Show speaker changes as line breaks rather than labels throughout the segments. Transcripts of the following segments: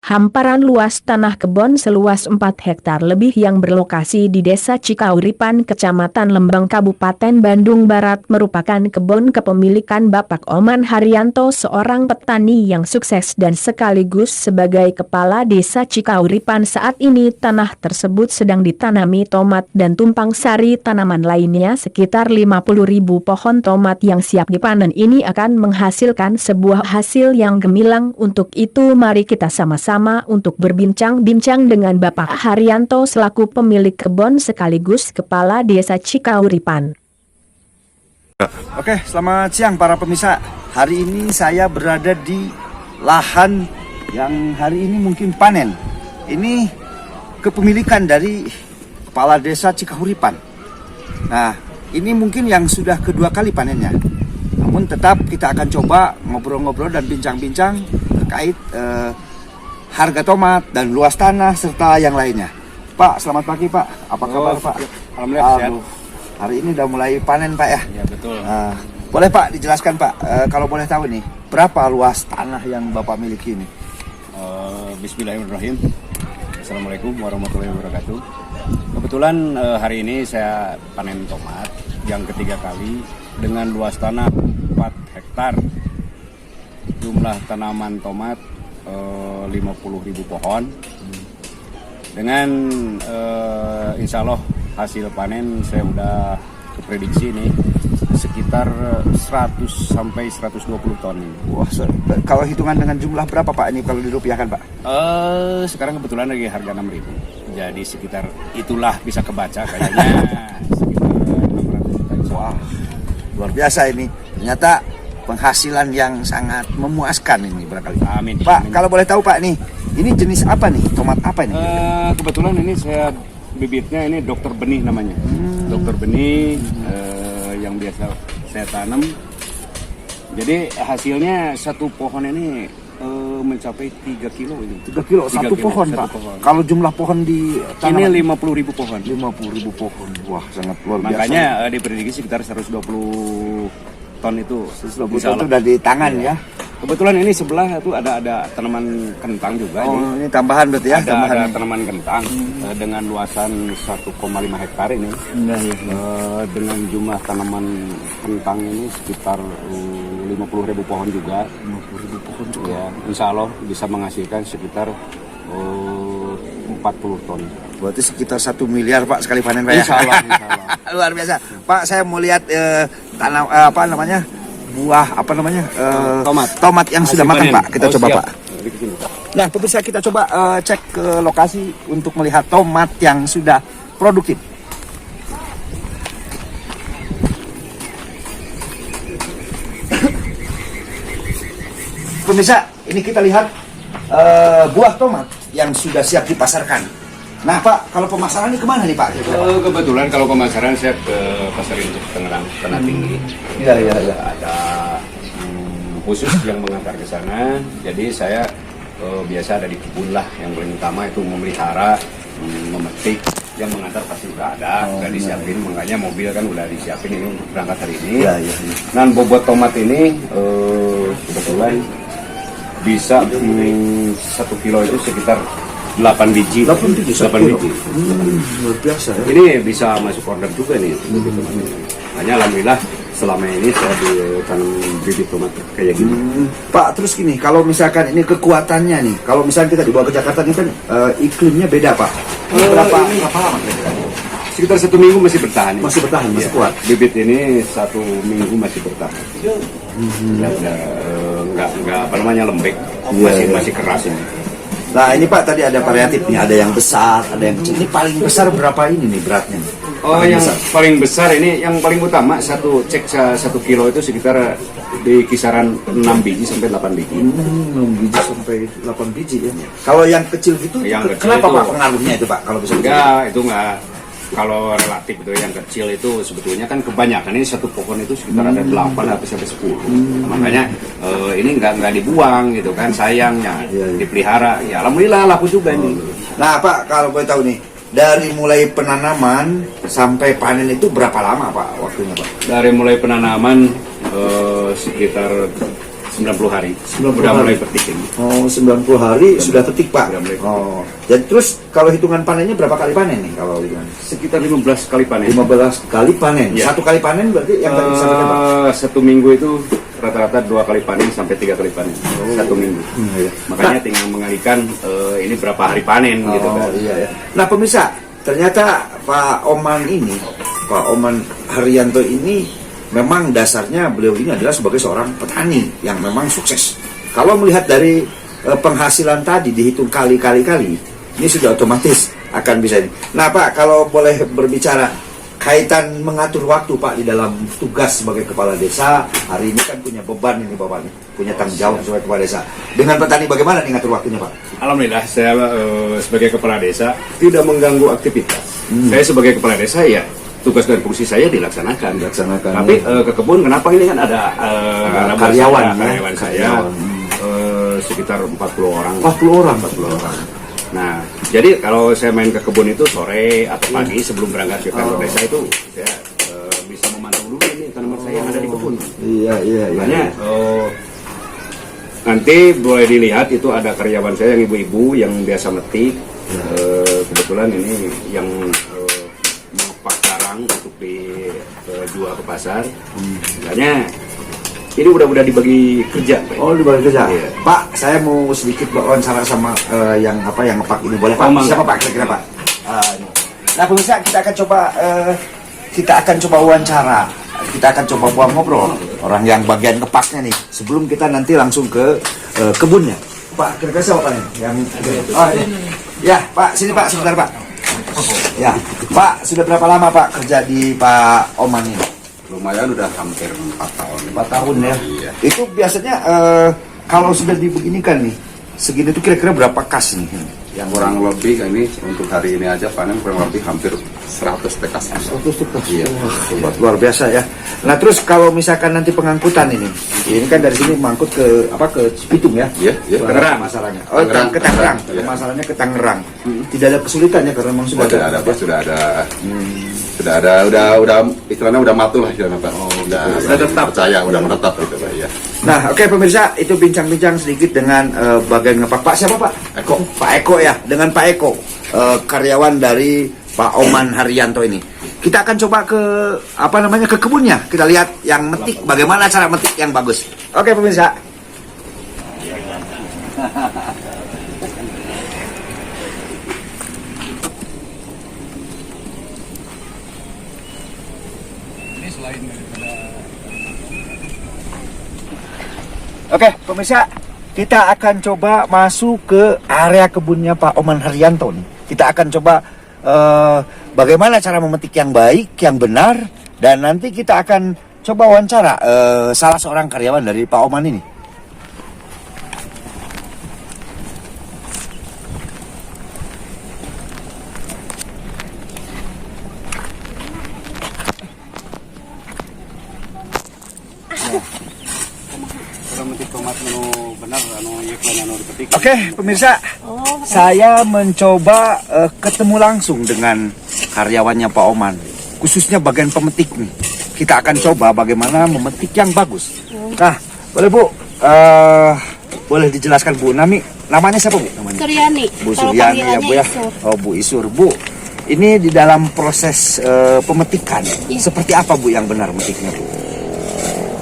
Hamparan luas tanah kebun seluas 4 hektar lebih yang berlokasi di Desa Cikauripan, Kecamatan Lembang, Kabupaten Bandung Barat merupakan kebun kepemilikan Bapak Oman Haryanto, seorang petani yang sukses dan sekaligus sebagai kepala Desa Cikauripan. Saat ini tanah tersebut sedang ditanami tomat dan tumpang sari tanaman lainnya. Sekitar 50.000 pohon tomat yang siap dipanen ini akan menghasilkan sebuah hasil yang gemilang. Untuk itu mari kita sama-sama untuk berbincang-bincang dengan Bapak Haryanto selaku pemilik kebun sekaligus kepala Desa Cikauripan.
Oke, selamat siang para pemirsa. Hari ini saya berada di lahan yang hari ini mungkin panen. Ini kepemilikan dari kepala Desa Cikauripan. Nah, ini mungkin yang sudah kedua kali panennya. Namun tetap kita akan coba ngobrol-ngobrol dan bincang-bincang terkait harga tomat dan luas tanah serta yang lainnya. Pak, selamat pagi Pak. Apa kabar Pak?
Alhamdulillah sehat.
Hari ini udah mulai panen Pak ya?
Ya betul.
Boleh Pak dijelaskan Pak, kalau boleh tahu nih, berapa luas tanah yang Bapak miliki ini?
Bismillahirrahmanirrahim. Assalamualaikum warahmatullahi wabarakatuh. Kebetulan hari ini saya panen tomat yang ketiga kali dengan luas tanah 4 hektar. Jumlah tanaman tomat 50.000 pohon. Dengan insya Allah hasil panen saya udah prediksi nih sekitar 100 sampai 120 ton ini.
Wah, kalau hitungan dengan jumlah berapa Pak ini kalau dirupiahkan Pak?
Sekarang kebetulan lagi harga 6.000. Jadi sekitar itulah bisa kebaca kayaknya sekitar 600 juta.
Wah, luar biasa ini. Ternyata penghasilan yang sangat memuaskan ini barangkali.
Amin.
Pak,
amin.
kalau boleh tahu Pak nih, ini jenis apa nih? Tomat apa ini?
Kebetulan ini saya bibitnya ini Dr. Benih namanya. Dr. Benih yang biasa saya tanam. Jadi hasilnya satu pohon ini mencapai 3 kilo ini.
3 kilo satu pohon Pak. Kalau jumlah pohon di
ini 50.000 pohon.
50.000 pohon. Wah, sangat luar biasa.
Makanya diprediksi sekitar 120 ton itu.
120 ton itu udah di tangan ya.
Kebetulan ini sebelah itu ada tanaman kentang juga.
Ini tambahan berarti ya?
Ada tanaman kentang dengan luasan 1,5 hektar ini. Dengan jumlah tanaman kentang ini sekitar 50.000 pohon juga.
50.000 pohon juga.
Ya, insya Allah bisa menghasilkan sekitar 40 ton.
Berarti sekitar 1 miliar Pak sekali panen Pak ya?
Insya Allah, insya Allah.
Luar biasa. Pak, saya mau lihat buah tomat yang sudah matang Pak. Kita coba
siap.
Pak. Nah, pemirsa kita coba cek ke lokasi untuk melihat tomat yang sudah produktif. Pemirsa, ini kita lihat buah tomat yang sudah siap dipasarkan. Nah Pak, kalau pemasaran ini kemana nih Pak?
Kebetulan kalau pemasaran saya ke pasar induk Tangerang, Tanah Tinggi.
Iya.
Ada khusus yang mengantar ke sana. Jadi saya biasa ada di kebun lah. Yang paling utama itu memelihara, memetik. Yang mengantar pasti udah ada, udah disiapin. Makanya mobil kan udah disiapin ini untuk berangkat hari ini.
Iya.
Nah, bobot tomat ini kebetulan bisa 1 kilo itu sekitar 8 biji.
8 biji. Luar biasa ya.
Ini bisa masuk order juga nih. Hanya alhamdulillah selama ini saya ditanam bibit tomat kayak gini.
Pak, terus gini, kalau misalkan ini kekuatannya nih, kalau misalkan kita dibawa ke Jakarta ini kan iklimnya beda Pak. Berapa lama kira-kira?
Sekitar 1 minggu masih bertahan.
Masih bertahan, masih kuat.
Bibit ini 1 minggu masih bertahan. Nggak apa namanya lembek, masih keras ini.
Nah ini Pak, tadi ada variatif nih, ada yang besar, ada yang kecil. Ini paling besar berapa ini nih beratnya?
Paling besar ini, yang paling utama satu kilo itu sekitar di kisaran 6 biji sampai 8 biji.
6 biji sampai 8 biji ya. Kalau yang kecil gitu, kenapa Pak pengaruhnya itu Pak? Kalau bisa
itu enggak. Kalau relatif itu yang kecil itu sebetulnya kan kebanyakan ini satu pohon itu sekitar ada 8 atau sampai 10. Makanya ini nggak dibuang gitu kan, sayangnya dipelihara. Ya alhamdulillah laku juga ini.
Nah Pak, kalau boleh tahu nih, dari mulai penanaman sampai panen itu berapa lama Pak waktunya Pak?
Dari mulai penanaman sekitar 90 hari.
90
Udah
hari.
mulai petik ini.
Oh, 90 hari sudah petik, Pak.
Sudah mulai petik.
Oh. Jadi terus kalau hitungan panennya berapa kali panen nih kalau hitungan?
Sekitar 15 kali panen.
15 kali panen.
Ya.
Satu kali panen berarti yang tadi disampaikan, Pak.
Satu minggu itu rata-rata 2 kali panen sampai 3 kali panen. Satu minggu.
Iya.
Makanya tinggal mengalihkan ini berapa hari panen gitu kan.
Iya ya. Nah, pemirsa, ternyata Pak Oman ini, Pak Oman Haryanto ini memang dasarnya beliau ini adalah sebagai seorang petani yang memang sukses. Kalau melihat dari penghasilan tadi dihitung kali-kali, ini sudah otomatis akan bisa ini. Nah, Pak, kalau boleh berbicara kaitan mengatur waktu, Pak, di dalam tugas sebagai kepala desa, hari ini kan punya beban ini Bapak nih, punya tanggung jawab sebagai kepala desa. Dengan petani bagaimana nih ngatur waktunya, Pak?
Alhamdulillah saya sebagai kepala desa tidak mengganggu aktivitas. Saya sebagai kepala desa ya tugas dan fungsi saya dilaksanakan. Tapi ke kebun kenapa ini kan ada
karyawan
saya sekitar 40 orang.
40 orang.
Nah, jadi kalau saya main ke kebun itu sore atau pagi sebelum berangkat ke kantor desa itu saya bisa memantau dulu ini tanaman saya yang ada di kebun.
Iya.
Makanya nanti boleh dilihat itu ada karyawan saya yang ibu-ibu yang biasa metik. Kebetulan ini yang mengepak karang untuk dijual ke pasar. Makanya ini udah dibagi kerja, Pak.
Oh, dibagi kerja.
Iya.
Pak, saya mau sedikit wawancara sama yang ngepak ini, boleh, Pak? Siapa, Pak, kira-kira, Pak? Ini. Nah, pemirsa, kita akan coba wawancara. Kita akan coba buat ngobrol orang yang bagian ngepaknya nih. Sebelum kita nanti langsung ke kebunnya. Pak, kira-kira siapa, Pak? Ini? Ini. Ya, Pak, sini, Pak, sebentar, Pak. Ya, Pak, sudah berapa lama, Pak, kerja di Pak Oman ini?
Lumayan udah hampir 4 tahun.
4 tahun ya.
Iya.
Itu biasanya kalau sudah dibeginikan nih, segini tuh kira-kira berapa kas nih?
Yang kurang lebih ini untuk hari ini aja panen kurang lebih hampir 100 tekas.
100 tuh.
Iya.
Luar biasa ya. Nah, terus kalau misalkan nanti pengangkutan ini kan dari sini mangkut ke Cipitung ya?
Iya,
Tangerang masalahnya. Oh,
Tangerang,
ke Tangerang.
iya.
Masalahnya ke Tangerang. Tidak ada kesulitan ya karena memang sudah
Sudah ada, Pak, sudah ada, udah istilahnya udah matu lah istilahnya, Pak. Udah tetap percaya, udah menetap gitu, Pak. Iya.
Nah, oke pemirsa, itu bincang-bincang sedikit dengan bagian ngepak. Pak siapa, Pak?
Eko.
Pak Eko ya, dengan Pak Eko, karyawan dari Pak Oman Haryanto ini. Kita akan coba ke kebunnya. Kita lihat yang metik, bagaimana cara metik yang bagus. Oke pemirsa. Oke, pemirsa, kita akan coba masuk ke area kebunnya Pak Oman Haryanto nih. Kita akan coba bagaimana cara memetik yang baik, yang benar, dan nanti kita akan coba wawancara salah seorang karyawan dari Pak Oman ini. Oke, pemirsa, saya mencoba ketemu langsung dengan karyawannya Pak Oman, khususnya bagian pemetik nih. Kita akan coba bagaimana memetik yang bagus. Nah, boleh Bu, boleh dijelaskan Bu, namanya siapa Bu? Namanya?
Suryani.
Bu Suryani ya Bu ya. Oh Bu Isur. Bu, ini di dalam proses pemetikan, seperti apa Bu yang benar memetiknya Bu?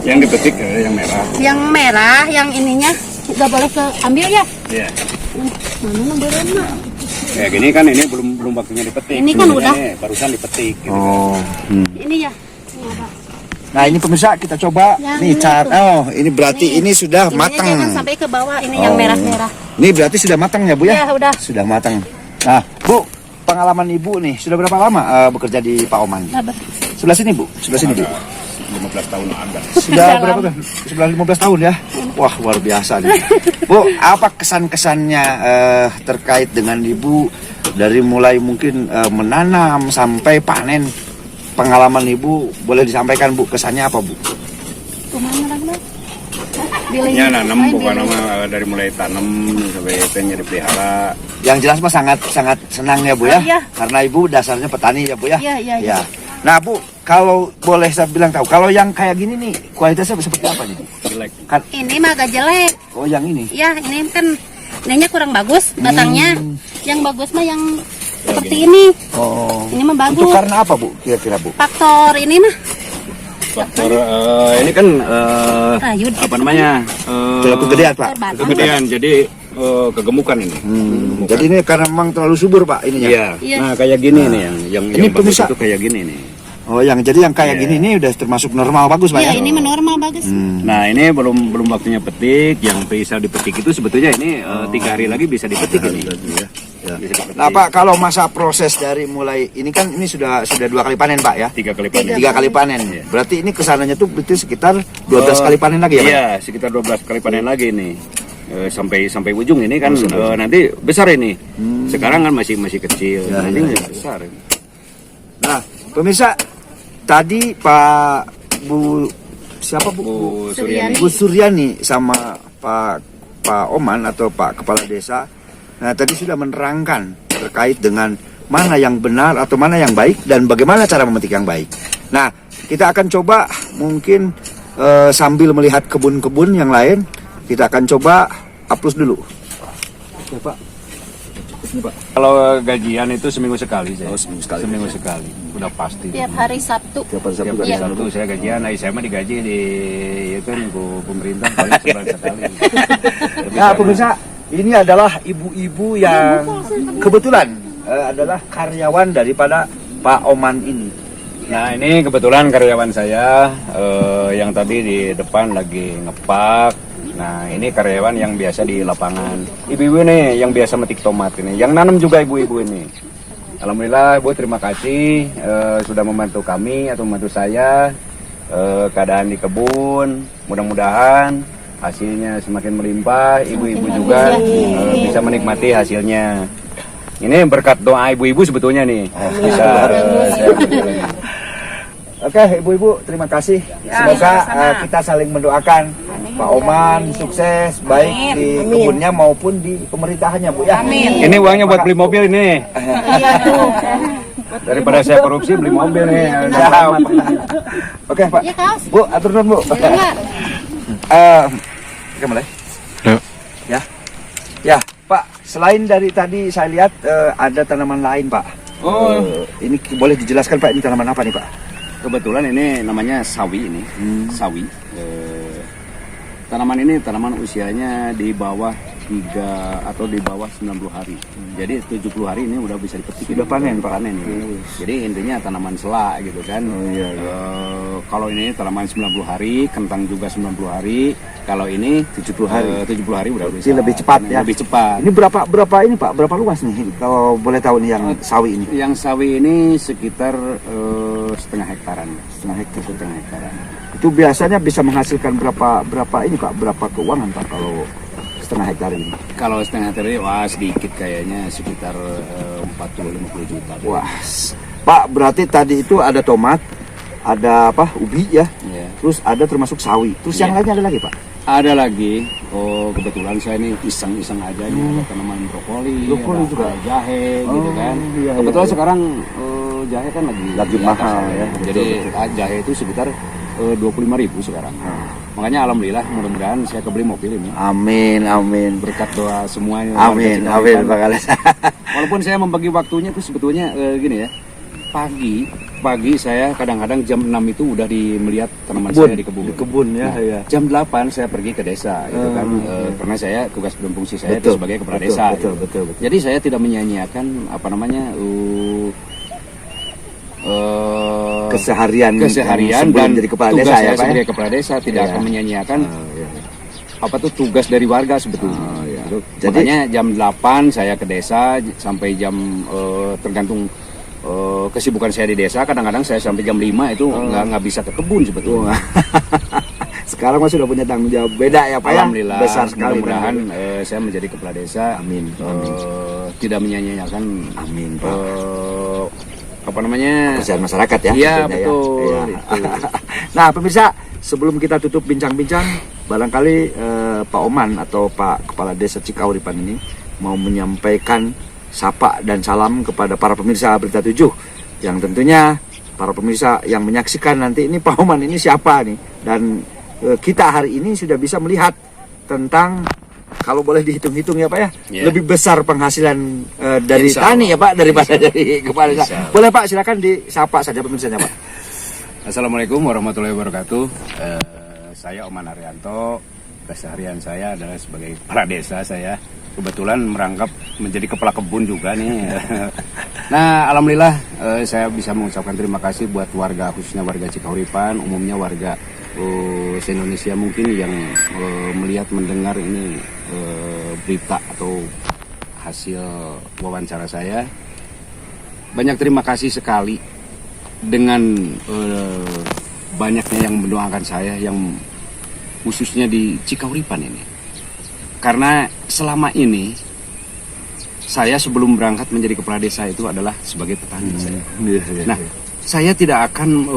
Yang dipetik yang merah.
Yang merah, yang ininya nggak boleh ambil ya?
Iya.
Mana nomornya?
Ya gini kan ini belum waktunya dipetik.
Ini kan udah.
Barusan dipetik. Gitu.
Oh.
Ini ya. Ini apa?
Nah ini pemirsa kita coba
Yang
nih
ini
cat.
tuh.
Oh ini berarti ini sudah
Ininya
matang.
jangan sampai ke bawah. Ini yang
Oh.
merah-merah.
Ini berarti sudah matang ya Bu ya?
Ya, udah.
Sudah matang. Nah Bu, pengalaman Ibu nih sudah berapa lama bekerja di Pak Oman?
Sabar.
Sebelah sini Bu, sebelah sini Bu.
15 tahun ada.
Sudah berapa tuh? Sudah 15 tahun ya? Wah luar biasa nih. Bu, apa kesan-kesannya terkait dengan Ibu dari mulai mungkin menanam sampai panen? Pengalaman Ibu boleh disampaikan Bu, kesannya apa Bu?
Kemana lagi?
Ya nanam bukan nama dari mulai tanam sampai pengen dipelihara.
Yang jelas mah sangat senang ya Bu ya,
Oh, iya.
karena Ibu dasarnya petani ya Bu ya.
Iya.
Nah Bu, kalau boleh saya bilang tahu, kalau yang kayak gini nih kualitasnya seperti apa nih Bu?
Jelek.
Kan,
Ini mah agak jelek.
oh yang ini.
Ya, ini kan ininya kurang bagus batangnya. Yang bagus mah yang seperti ini.
Oh.
Ini mah bagus.
Itu karena apa Bu? Kira-kira Bu?
Faktor ini mah
Faktor ini kan
Rayun.
apa namanya?
Kegedean Pak.
Batang.
Kegedean, jadi kegemukan ini.
Jadi ini karena memang terlalu subur Pak ininya.
Iya.
Iya.
Nah, kayak gini nih yang
Ini
bagus
pemirsa.
itu kayak gini nih.
Oh, yang jadi yang kayak gini ini udah termasuk normal bagus Pak ya?
Ya, ini mah normal bagus.
Nah, ini belum waktunya petik. Yang bisa dipetik itu sebetulnya ini 3 hari lagi bisa dipetik ini. Bisa dipetik.
Nah Pak, kalau masa proses dari mulai ini kan ini sudah 2 kali panen Pak ya?
3 kali panen.
3 kali panen. Berarti ini kesananya tuh berarti sekitar 12 kali panen lagi ya Pak?
Iya, sekitar 12 kali panen lagi nih. Sampai ujung ini kan nanti besar ini. Sekarang kan masih kecil. Nanti besar.
Nah, pemirsa, tadi Pak Bu siapa Bu?
Bu Suryani.
Bu Suryani sama Pak Oman atau Pak Kepala Desa. Nah, tadi sudah menerangkan terkait dengan mana yang benar atau mana yang baik dan bagaimana cara memetik yang baik. Nah, kita akan coba mungkin sambil melihat kebun-kebun yang lain, kita akan coba hapus dulu. Oke, Pak.
Kalau gajian itu seminggu sekali saya.
Oh, seminggu sekali.
Seminggu sekali. Udah pasti.
Tiap hari Sabtu.
Tiap hari
Iya.
Sabtu saya gajian. Nah, saya mah digaji di itu kan pemerintah paling sebulan sekali.
Nah, pemirsa, ini adalah ibu-ibu yang kebetulan adalah karyawan daripada Pak Oman ini.
Nah, ini kebetulan karyawan saya yang tadi di depan lagi ngepak. Nah, ini karyawan yang biasa di lapangan. Ibu-ibu ini yang biasa metik tomat ini. Yang nanam juga ibu-ibu ini. Alhamdulillah, Bu, terima kasih sudah membantu kami atau membantu saya keadaan di kebun. Mudah-mudahan hasilnya semakin melimpah. Ibu-ibu juga bisa menikmati hasilnya. Ini berkat doa ibu-ibu sebetulnya nih. Bisa saya
Oke, ibu-ibu, terima kasih. Semoga kita saling mendoakan Pak Oman sukses baik di kebunnya maupun di pemerintahannya, Bu ya.
Ini uangnya buat beli mobil ini. Daripada saya korupsi beli mobil nih.
Oke, Pak.
Iya, Kaos.
Bu, atur nuhun, Bu.
Enggak.
Oke, mulai. Ya. Ya, Pak, selain dari tadi saya lihat ada tanaman lain, Pak.
Oh,
Ini boleh dijelaskan, Pak, ini tanaman apa nih, Pak?
kebetulan ini namanya sawi ini. Sawi. Tanaman ini tanaman usianya di bawah 3 atau di bawah 90 hari. Jadi 70 hari ini udah bisa dipetik.
Sudah panen, Pak.
Panen ini. Jadi intinya tanaman selak gitu kan. Kalau ini tanaman 90 hari, kentang juga 90 hari. Kalau ini 70 hari. 70 hari udah bisa.
Ini lebih cepat
panen,
ya.
Lebih cepat.
Ini berapa ini, Pak? Berapa luas nih? Kalau boleh tahu nih yang sawi ini.
Yang sawi ini sekitar setengah hektaran.
Setengah hektar.
Setengah hektaran.
Itu biasanya bisa menghasilkan berapa ini, Pak? Berapa keuangan, Pak, kalau setengah hektar ini?
Kalau setengah hektar ini, wah sedikit kayaknya sekitar 40-50 juta.
Wah, Pak, berarti tadi itu ada tomat, ada apa? Ubi ya.
Iya.
Terus ada termasuk sawi. Terus yang lainnya ada lagi, Pak?
Ada lagi, kebetulan saya ini iseng-iseng aja nih, ada tanaman brokoli,
Brokoli
ada
juga?
jahe gitu kan.
Iya,
Kebetulan
iya.
sekarang jahe kan lagi
Lagi
di atas
mahal
harga.
ya,
Jadi
betul,
jahe itu sekitar 25.000 sekarang. Makanya alhamdulillah mudah-mudahan saya kebeli mobil ini.
Amin, amin.
Berkat doa semuanya.
Amin, amin, Pak Kales.
Walaupun saya membagi waktunya itu sebetulnya gini ya. Pagi saya kadang-kadang jam 6 itu udah melihat tanaman saya di kebun.
Di kebun ya,
Nah,
ya.
Jam 8 saya pergi ke desa gitu kan. Karena saya tugas dan fungsi saya itu
Betul,
sebagai kepala
betul,
desa.
betul,
gitu.
betul, betul.
Jadi saya tidak menyanyiakan apa namanya
Keseharian
dan
jadi kepala
tugas
desa
saya
ya, Pak.
sebagai kepala desa tidak
Iya.
akan menyanyiakan
Iya.
apa tuh tugas dari warga sebetulnya.
iya.
Gitu.
Jadi-
Makanya jam 8 saya ke desa sampai jam tergantung kesibukan saya di desa. Kadang-kadang saya sampai jam 5 itu nggak bisa ke kebun sebetulnya.
Sekarang Mas sudah punya tanggung jawab beda ya, Pak ya?
Alhamdulillah.
Besar sekali.
Mudah-mudahan saya menjadi kepala desa.
Amin.
Tidak menyanyiakan.
Amin, Pak.
Apa namanya?
Kesehatan masyarakat ya.
Iya,
tentunya ya.
betul.
Iya.
Itu.
Nah, pemirsa, sebelum kita tutup bincang-bincang, barangkali Pak Oman atau Pak Kepala Desa Cikauripan ini mau menyampaikan sapa dan salam kepada para pemirsa Berita 7 yang tentunya para pemirsa yang menyaksikan nanti ini Pak Oman ini siapa nih. Dan kita hari ini sudah bisa melihat tentang, kalau boleh dihitung-hitung ya Pak ya, lebih besar penghasilan dari tani ya Pak daripada dari kepala desa. Boleh Pak, silakan disapa saja pemirsanya Pak.
Assalamualaikum warahmatullahi wabarakatuh. Saya Oman Haryanto. Keseharian saya adalah sebagai kepala desa. Saya kebetulan merangkap menjadi kepala kebun juga nih. Nah, alhamdulillah saya bisa mengucapkan terima kasih buat warga, khususnya warga Cikauripan, umumnya warga se-Indonesia mungkin yang melihat, mendengar ini berita atau hasil wawancara saya. Banyak terima kasih sekali dengan banyaknya yang mendoakan saya, yang khususnya di Cikauripan ini. Karena selama ini saya sebelum berangkat menjadi kepala desa itu adalah sebagai petani saya. Nah, saya tidak akan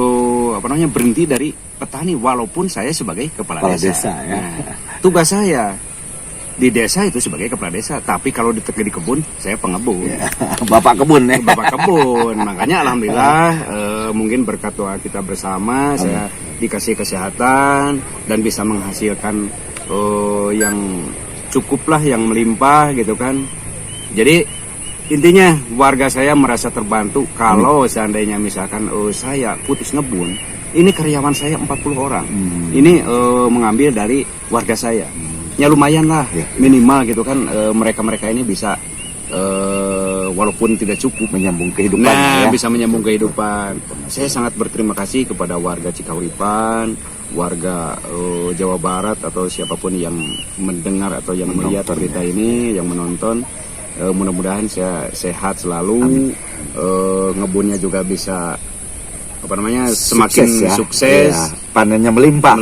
berhenti dari petani walaupun saya sebagai kepala desa. Nah, tugas saya di desa itu sebagai kepala desa, tapi kalau di kebun saya pengebun.
Bapak kebun ya.
Bapak kebun. Makanya alhamdulillah mungkin berkat doa kita bersama saya dikasih kesehatan dan bisa menghasilkan yang cukup lah, yang melimpah gitu kan. Jadi intinya warga saya merasa terbantu kalau seandainya misalkan saya putus ngebun, ini karyawan saya 40 orang. Ini mengambil dari warga saya. Ya lumayan lah, minimal gitu kan, mereka-mereka ini bisa walaupun tidak cukup
menyambung kehidupan.
Nah, bisa menyambung kehidupan. Saya sangat berterima kasih kepada warga Cikauripan, warga Jawa Barat atau siapapun yang mendengar atau yang melihat berita ini, yang menonton. Mudah-mudahan saya sehat selalu, ngebunnya juga bisa semakin sukses,
panennya melimpah,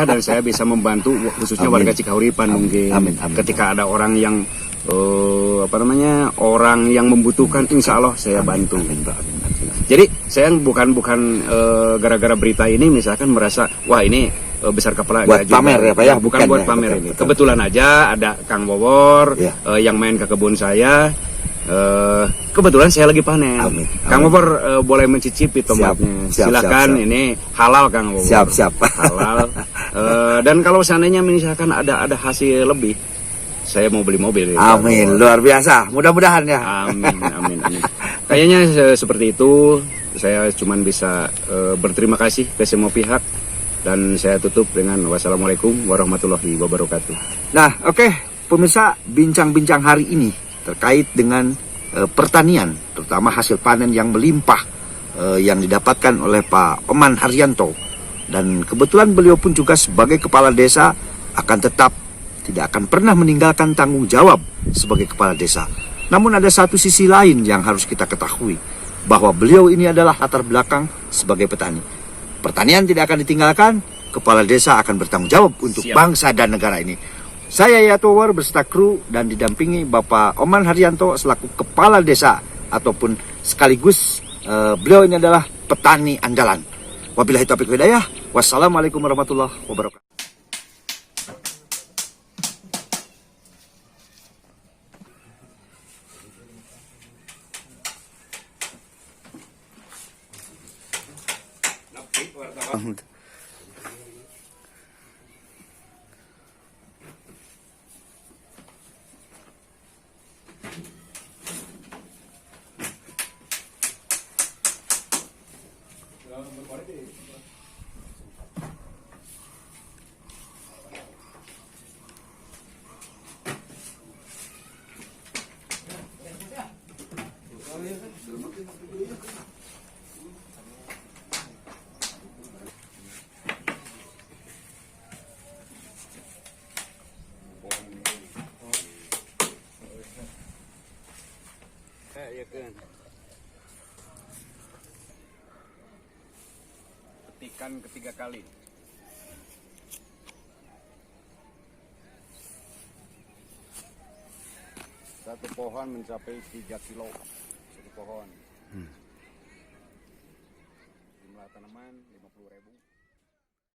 dan saya bisa membantu khususnya warga Cikauripan mungkin. Ketika ada orang yang orang yang membutuhkan, insya Allah saya bantu. Jadi saya bukan gara-gara berita ini misalkan merasa wah ini besar kepala
buat pamer ya Pak ya,
bukan buat pamer ini. Kebetulan aja ada Kang Wowor yang main ke kebun saya. Kebetulan saya lagi panen. Kang Wowor boleh mencicipi tomatnya. Silakan, ini halal Kang Wowor.
Siap.
Halal. Dan kalau seandainya misalkan ada hasil lebih, saya mau beli mobil.
Amin, luar biasa. Mudah-mudahan ya.
Amin. Kayaknya seperti itu. Saya cuma bisa berterima kasih ke semua pihak. Dan saya tutup dengan wassalamualaikum warahmatullahi wabarakatuh.
Nah, oke, pemirsa, bincang-bincang hari ini terkait dengan pertanian, terutama hasil panen yang melimpah yang didapatkan oleh Pak Oman Haryanto. Dan kebetulan beliau pun juga sebagai kepala desa akan tetap tidak akan pernah meninggalkan tanggung jawab sebagai kepala desa. Namun ada satu sisi lain yang harus kita ketahui, bahwa beliau ini adalah latar belakang sebagai petani. Pertanian tidak akan ditinggalkan, kepala desa akan bertanggung jawab untuk bangsa dan negara ini. Saya Yatowar beserta kru dan didampingi Bapak Oman Haryanto selaku kepala desa ataupun sekaligus beliau ini adalah petani andalan. Wabillahi taufiq wal hidayah. Wassalamualaikum warahmatullahi wabarakatuh.
Petikan ketiga kali. Satu pohon mencapai 3 kilo. Satu pohon.